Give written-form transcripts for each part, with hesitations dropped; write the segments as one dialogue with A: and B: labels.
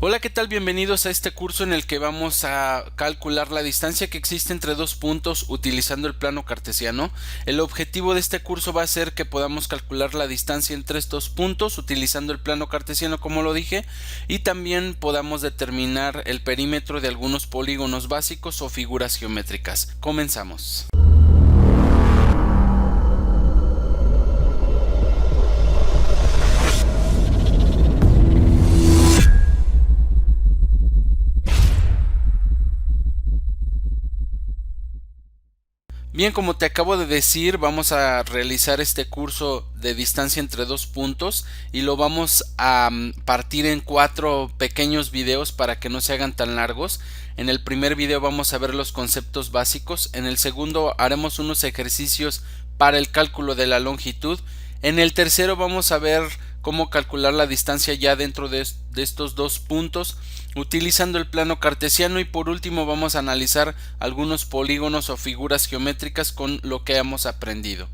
A: Hola, ¿qué tal? Bienvenidos a este curso en el que vamos a calcular la distancia que existe entre dos puntos utilizando el plano cartesiano. El objetivo de este curso va a ser que podamos calcular la distancia entre estos puntos utilizando el plano cartesiano, como lo dije, y también podamos determinar el perímetro de algunos polígonos básicos o figuras geométricas. Comenzamos. Bien, como te acabo de decir, vamos a realizar este curso de distancia entre dos puntos y lo vamos a partir en 4 pequeños videos para que no se hagan tan largos. En el primer video vamos a ver los conceptos básicos, en el segundo haremos unos ejercicios para el cálculo de la longitud, en el tercero vamos a ver cómo calcular la distancia ya dentro de estos dos puntos utilizando el plano cartesiano, y por último vamos a analizar algunos polígonos o figuras geométricas con lo que hemos aprendido.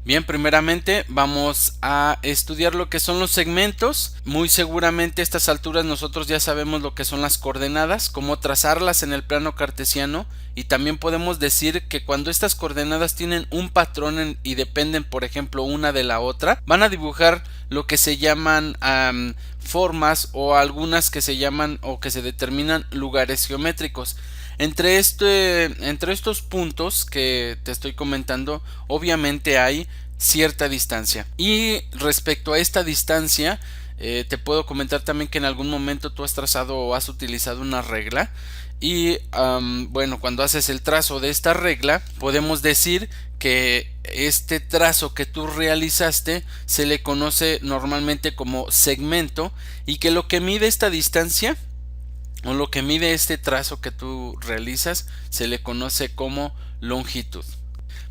A: Bien, primeramente vamos a estudiar lo que son los segmentos. Muy seguramente a estas alturas nosotros ya sabemos lo que son las coordenadas, cómo trazarlas en el plano cartesiano, y también podemos decir que cuando estas coordenadas tienen un patrón y dependen, por ejemplo, una de la otra, van a dibujar lo que se llaman formas, o algunas que se llaman o que se determinan lugares geométricos. Entre estos puntos que te estoy comentando, obviamente hay cierta distancia. Y respecto a esta distancia, te puedo comentar también que en algún momento tú has trazado o has utilizado una regla. Y bueno, cuando haces el trazo de esta regla, podemos decir que este trazo que tú realizaste se le conoce normalmente como segmento, y que lo que mide esta distancia o lo que mide este trazo que tú realizas se le conoce como longitud.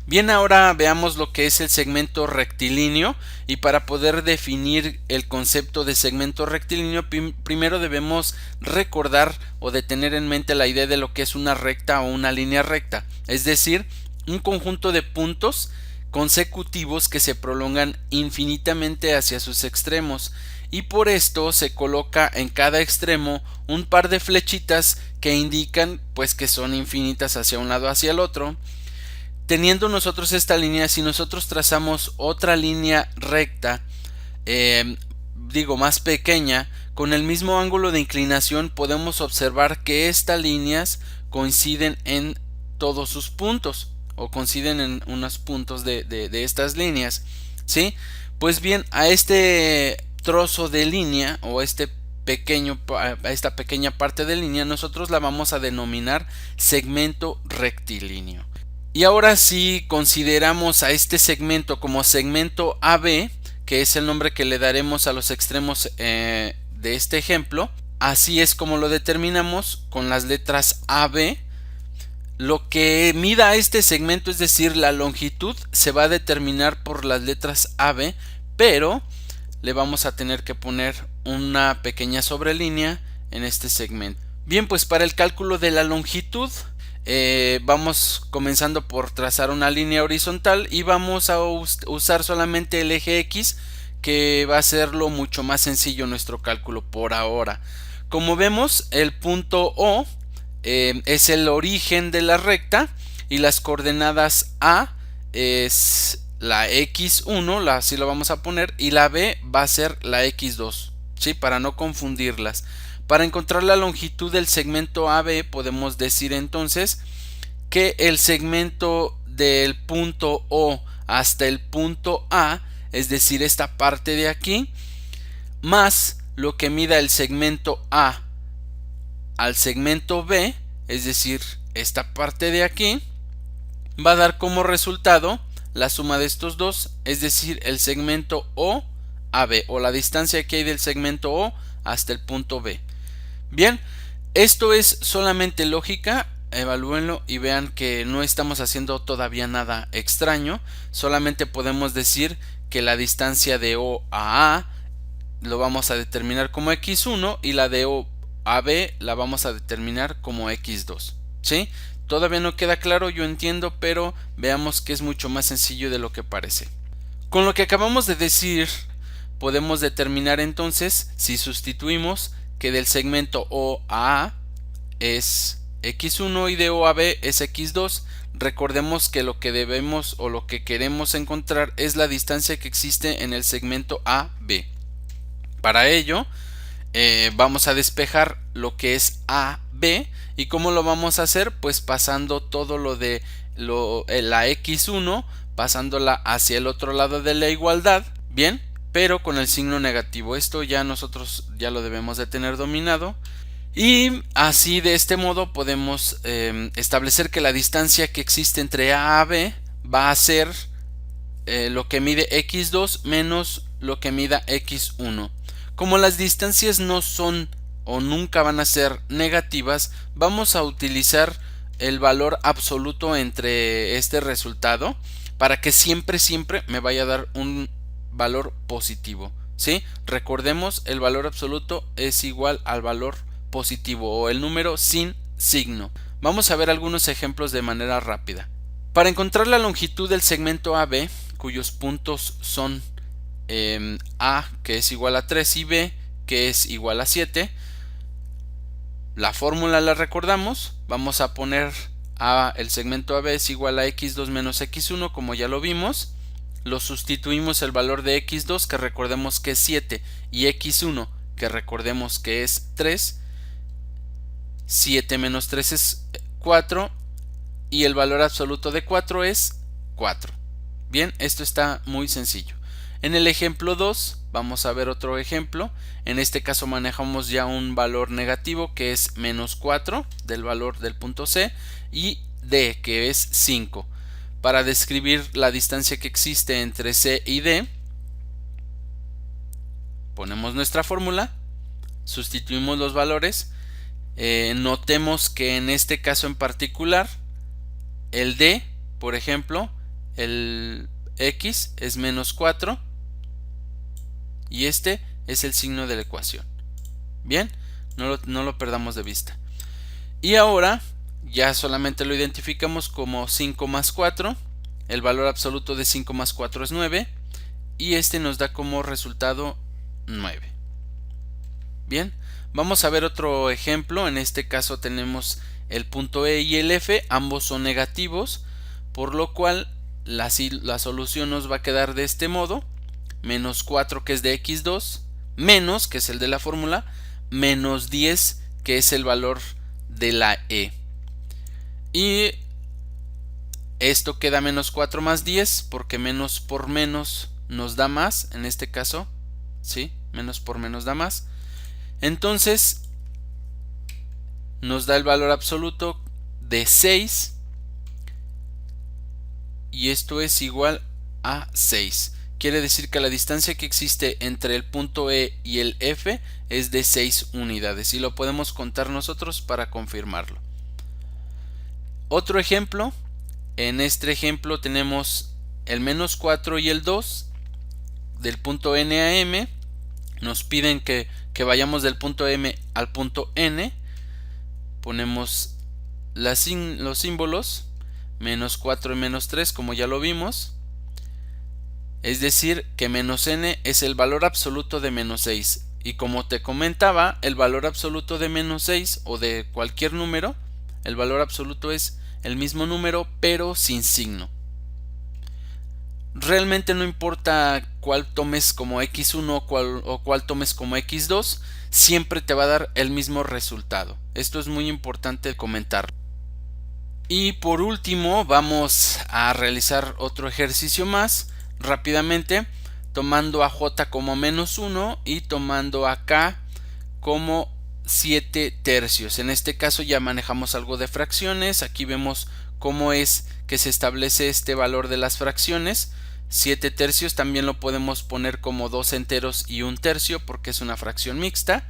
A: Bien, ahora veamos lo que es el segmento rectilíneo, y para poder definir el concepto de segmento rectilíneo primero debemos recordar o de tener en mente la idea de lo que es una recta o una línea recta, es decir, un conjunto de puntos consecutivos que se prolongan infinitamente hacia sus extremos, y por esto se coloca en cada extremo un par de flechitas que indican pues que son infinitas hacia un lado hacia el otro. Teniendo nosotros esta línea, si nosotros trazamos otra línea recta, más pequeña, con el mismo ángulo de inclinación, podemos observar que estas líneas coinciden en todos sus puntos, o coinciden en unos puntos de estas líneas, ¿sí? Pues bien, a este trozo de línea, o a esta pequeña parte de línea, nosotros la vamos a denominar segmento rectilíneo. Y ahora si consideramos a este segmento como segmento AB, que es el nombre que le daremos a los extremos de este ejemplo, así es como lo determinamos con las letras AB. Lo que mida este segmento, es decir, la longitud, se va a determinar por las letras AB, pero le vamos a tener que poner una pequeña sobrelínea en este segmento. Bien, pues para el cálculo de la longitud, vamos comenzando por trazar una línea horizontal, y vamos a usar solamente el eje X, que va a hacerlo mucho más sencillo nuestro cálculo por ahora. Como vemos, el punto O es el origen de la recta, y las coordenadas A es la x1, así lo vamos a poner, y la B va a ser la x2, ¿sí? Para no confundirlas. Para encontrar la longitud del segmento AB podemos decir entonces que el segmento del punto O hasta el punto A, es decir, esta parte de aquí, más lo que mida el segmento A al segmento B, es decir, esta parte de aquí, va a dar como resultado la suma de estos dos, es decir, el segmento OAB, o la distancia que hay del segmento O hasta el punto B. Bien, esto es solamente lógica, evalúenlo y vean que no estamos haciendo todavía nada extraño, solamente podemos decir que la distancia de O a A lo vamos a determinar como x1, y la de O a B la vamos a determinar como x2, ¿sí? Todavía no queda claro, yo entiendo, pero veamos que es mucho más sencillo de lo que parece. Con lo que acabamos de decir, podemos determinar entonces, si sustituimos, que del segmento O a A es x1 y de O a B es x2. Recordemos que lo que debemos o lo que queremos encontrar es la distancia que existe en el segmento AB. Para ello, vamos a despejar lo que es AB. ¿Y cómo lo vamos a hacer? Pues pasando todo lo de la x1, pasándola hacia el otro lado de la igualdad, bien, pero con el signo negativo. Esto ya nosotros ya lo debemos de tener dominado. Y así, de este modo, podemos establecer que la distancia que existe entre A y B va a ser lo que mide x2 menos lo que mida x1. Como las distancias no son o nunca van a ser negativas, vamos a utilizar el valor absoluto entre este resultado para que siempre me vaya a dar un valor positivo, ¿sí? Recordemos, el valor absoluto es igual al valor positivo o el número sin signo. Vamos a ver algunos ejemplos de manera rápida. Para encontrar la longitud del segmento AB, cuyos puntos son A, que es igual a 3, y B, que es igual a 7, la fórmula la recordamos. Vamos a poner el segmento AB es igual a x2 menos x1, como ya lo vimos. Lo sustituimos el valor de x2, que recordemos que es 7, y x1, que recordemos que es 3. 7 menos 3 es 4 y el valor absoluto de 4 es 4. Bien, esto está muy sencillo. En el ejemplo 2 vamos a ver otro ejemplo. En este caso manejamos ya un valor negativo, que es menos 4 del valor del punto C, y D, que es 5. Para describir la distancia que existe entre C y D, ponemos nuestra fórmula, sustituimos los valores. Notemos que en este caso en particular, el D, por ejemplo, el X es menos 4 y este es el signo de la ecuación. Bien, no lo perdamos de vista. Y ahora ya solamente lo identificamos como 5 más 4. El valor absoluto de 5 más 4 es 9 y este nos da como resultado 9. Bien, vamos a ver otro ejemplo. En este caso tenemos el punto E y el F, ambos son negativos, por lo cual la solución nos va a quedar de este modo: menos 4, que es de x2, menos, que es el de la fórmula, menos 10, que es el valor de la E. Y esto queda menos 4 más 10, porque menos por menos nos da más, en este caso, ¿sí? Menos por menos da más. Entonces nos da el valor absoluto de 6 y esto es igual a 6. Quiere decir que la distancia que existe entre el punto E y el F es de 6 unidades y lo podemos contar nosotros para confirmarlo. Otro ejemplo. En este ejemplo tenemos el menos 4 y el 2 del punto N a M. Nos piden que vayamos del punto M al punto N. Ponemos los símbolos, menos 4 y menos 3, como ya lo vimos. Es decir, que menos n es el valor absoluto de menos 6. Y como te comentaba, el valor absoluto de menos 6 o de cualquier número, el valor absoluto es el mismo número pero sin signo. Realmente no importa cuál tomes como x1 o cuál tomes como x2, siempre te va a dar el mismo resultado. Esto es muy importante comentar. Y por último vamos a realizar otro ejercicio más rápidamente, tomando a j como menos 1 y tomando a k como 7 tercios. En este caso ya manejamos algo de fracciones. Aquí vemos cómo es que se establece este valor de las fracciones. 7 tercios también lo podemos poner como 2 enteros y 1 tercio porque es una fracción mixta.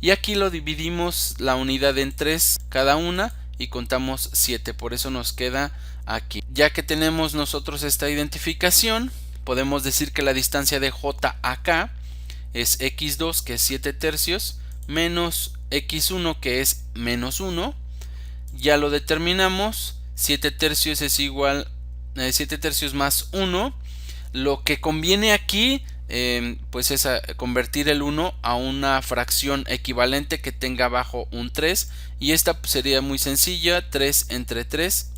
A: Y aquí lo dividimos la unidad en 3 cada una y contamos 7, por eso nos queda aquí. Ya que tenemos nosotros esta identificación, podemos decir que la distancia de j a k es x2, que es 7 tercios, menos x1, que es menos 1. Ya lo determinamos. 7 tercios es igual a 7 tercios más 1. Lo que conviene aquí pues es convertir el 1 a una fracción equivalente que tenga abajo un 3, y esta sería muy sencilla, 3 entre 3,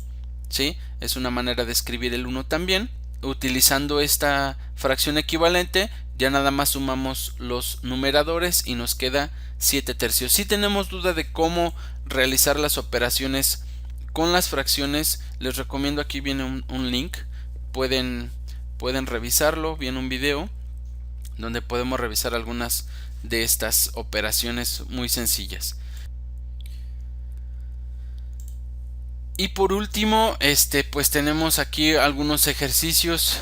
A: ¿sí? Es una manera de escribir el 1 también. Utilizando esta fracción equivalente, ya nada más sumamos los numeradores y nos queda 7 tercios. Si tenemos duda de cómo realizar las operaciones con las fracciones, les recomiendo, aquí viene un link, pueden revisarlo, viene un video donde podemos revisar algunas de estas operaciones muy sencillas. Y por último, pues tenemos aquí algunos ejercicios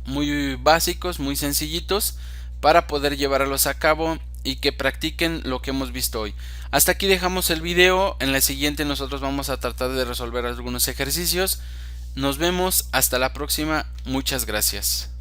A: muy básicos, muy sencillitos, para poder llevarlos a cabo y que practiquen lo que hemos visto hoy. Hasta aquí dejamos el video. En la siguiente nosotros vamos a tratar de resolver algunos ejercicios. Nos vemos hasta la próxima. Muchas gracias.